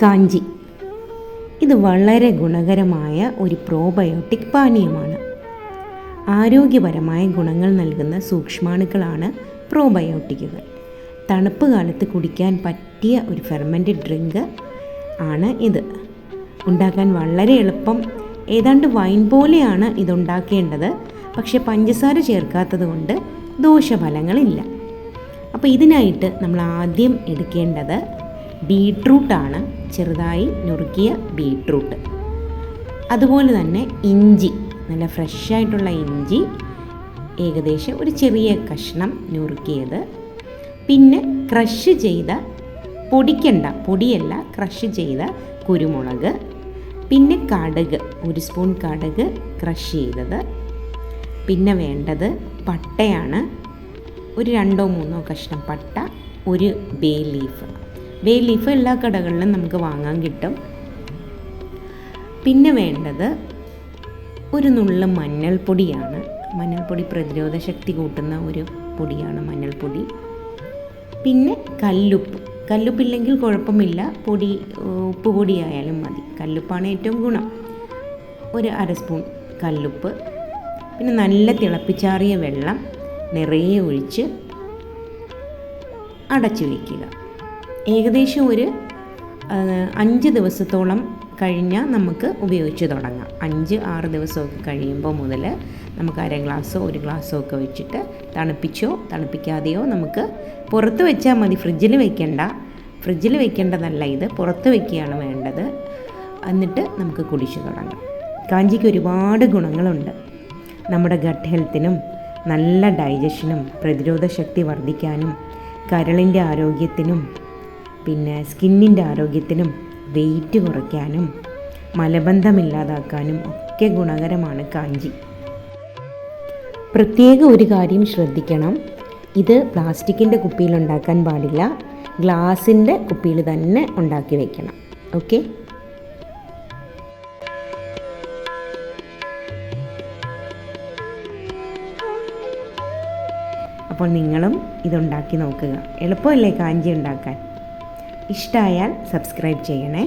കാഞ്ചി. ഇത് വളരെ ഗുണകരമായ ഒരു പ്രോബയോട്ടിക് പാനീയമാണ്. ആരോഗ്യപരമായ ഗുണങ്ങൾ നൽകുന്ന സൂക്ഷ്മാണുക്കളാണ് പ്രോബയോട്ടിക്കുകൾ. തണുപ്പ് കാലത്ത് കുടിക്കാൻ പറ്റിയ ഒരു ഫെർമെൻറ്റഡ് ഡ്രിങ്ക് ആണ് ഇത്. ഉണ്ടാക്കാൻ വളരെ എളുപ്പം. ഏതാണ്ട് വൈൻ പോലെയാണ് ഇതുണ്ടാക്കേണ്ടത്. പക്ഷെ പഞ്ചസാര ചേർക്കാത്തത് കൊണ്ട് ദോഷഫലങ്ങളില്ല. അപ്പോൾ ഇതിനായിട്ട് നമ്മൾ ആദ്യം എടുക്കേണ്ടത് ബീട്രൂട്ടാണ്. ചെറുതായി നുറുക്കിയ ബീട്രൂട്ട്. അതുപോലെ തന്നെ ഇഞ്ചി, നല്ല ഫ്രഷായിട്ടുള്ള ഇഞ്ചി ഏകദേശം ഒരു ചെറിയ കഷ്ണം നുറുക്കിയത്. പിന്നെ ക്രഷ് ചെയ്ത, പൊടിയല്ല, ക്രഷ് ചെയ്ത കുരുമുളക്. പിന്നെ കടുക്, 1 സ്പൂൺ കടുക് ക്രഷ് ചെയ്തത്. പിന്നെ വേണ്ടത് പട്ടയാണ്. ഒരു 2-3 കഷ്ണം പട്ട, ഒരു ബേ ലീഫ് എല്ലാ കടകളിലും നമുക്ക് വാങ്ങാൻ കിട്ടും. പിന്നെ വേണ്ടത് ഒരു നുള്ള് മഞ്ഞൾപ്പൊടിയാണ്. മഞ്ഞൾപ്പൊടി പ്രതിരോധ ശക്തി കൂട്ടുന്ന ഒരു പൊടിയാണ് മഞ്ഞൾപ്പൊടി. പിന്നെ കല്ലുപ്പില്ലെങ്കിൽ കുഴപ്പമില്ല, ഉപ്പ് പൊടിയായാലും മതി. കല്ലുപ്പാണ് ഏറ്റവും ഗുണം. ഒരു 1/2 സ്പൂൺ കല്ലുപ്പ്. പിന്നെ നല്ല തിളപ്പിച്ചാറിയ വെള്ളം നിറയെ ഒഴിച്ച് അടച്ചു വയ്ക്കുക. ഏകദേശം ഒരു 5 ദിവസത്തോളം കഴിഞ്ഞാൽ നമുക്ക് ഉപയോഗിച്ച് തുടങ്ങാം. 5-6 ദിവസമൊക്കെ കഴിയുമ്പോൾ മുതൽ നമുക്ക് 1/2 ഗ്ലാസ്സോ 1 ഗ്ലാസ്സോ ഒക്കെ വെച്ചിട്ട് തണുപ്പിക്കാതെയോ നമുക്ക് പുറത്ത് വെച്ചാൽ മതി. ഫ്രിഡ്ജിൽ വെക്കേണ്ടതല്ല ഇത്, പുറത്ത് വയ്ക്കുകയാണ് വേണ്ടത്. എന്നിട്ട് നമുക്ക് കുടിച്ചു തുടങ്ങാം. കാഞ്ചിക്ക് ഒരുപാട് ഗുണങ്ങളുണ്ട്. നമ്മുടെ ഗട്ട് ഹെൽത്തിനും നല്ല ഡൈജഷനും പ്രതിരോധ ശക്തി വർദ്ധിക്കാനും കരളിൻ്റെ ആരോഗ്യത്തിനും പിന്നെ സ്കിന്നിൻ്റെ ആരോഗ്യത്തിനും വെയിറ്റ് കുറയ്ക്കാനും മലബന്ധമില്ലാതാക്കാനും ഒക്കെ ഗുണകരമാണ് കാഞ്ചി. പ്രത്യേക ഒരു കാര്യം ശ്രദ്ധിക്കണം. ഇത് പ്ലാസ്റ്റിക്കിൻ്റെ കുപ്പിയിൽ ഉണ്ടാക്കാൻ പാടില്ല. ഗ്ലാസിൻ്റെ കുപ്പിയിൽ തന്നെ ഉണ്ടാക്കി വയ്ക്കണം. ഓക്കെ. അപ്പോൾ നിങ്ങളും ഇതുണ്ടാക്കി നോക്കുക. എളുപ്പമല്ലേ കാഞ്ചി ഉണ്ടാക്കാൻ? ഇഷ്ടമായാൽ സബ്സ്ക്രൈബ് ചെയ്യണേ.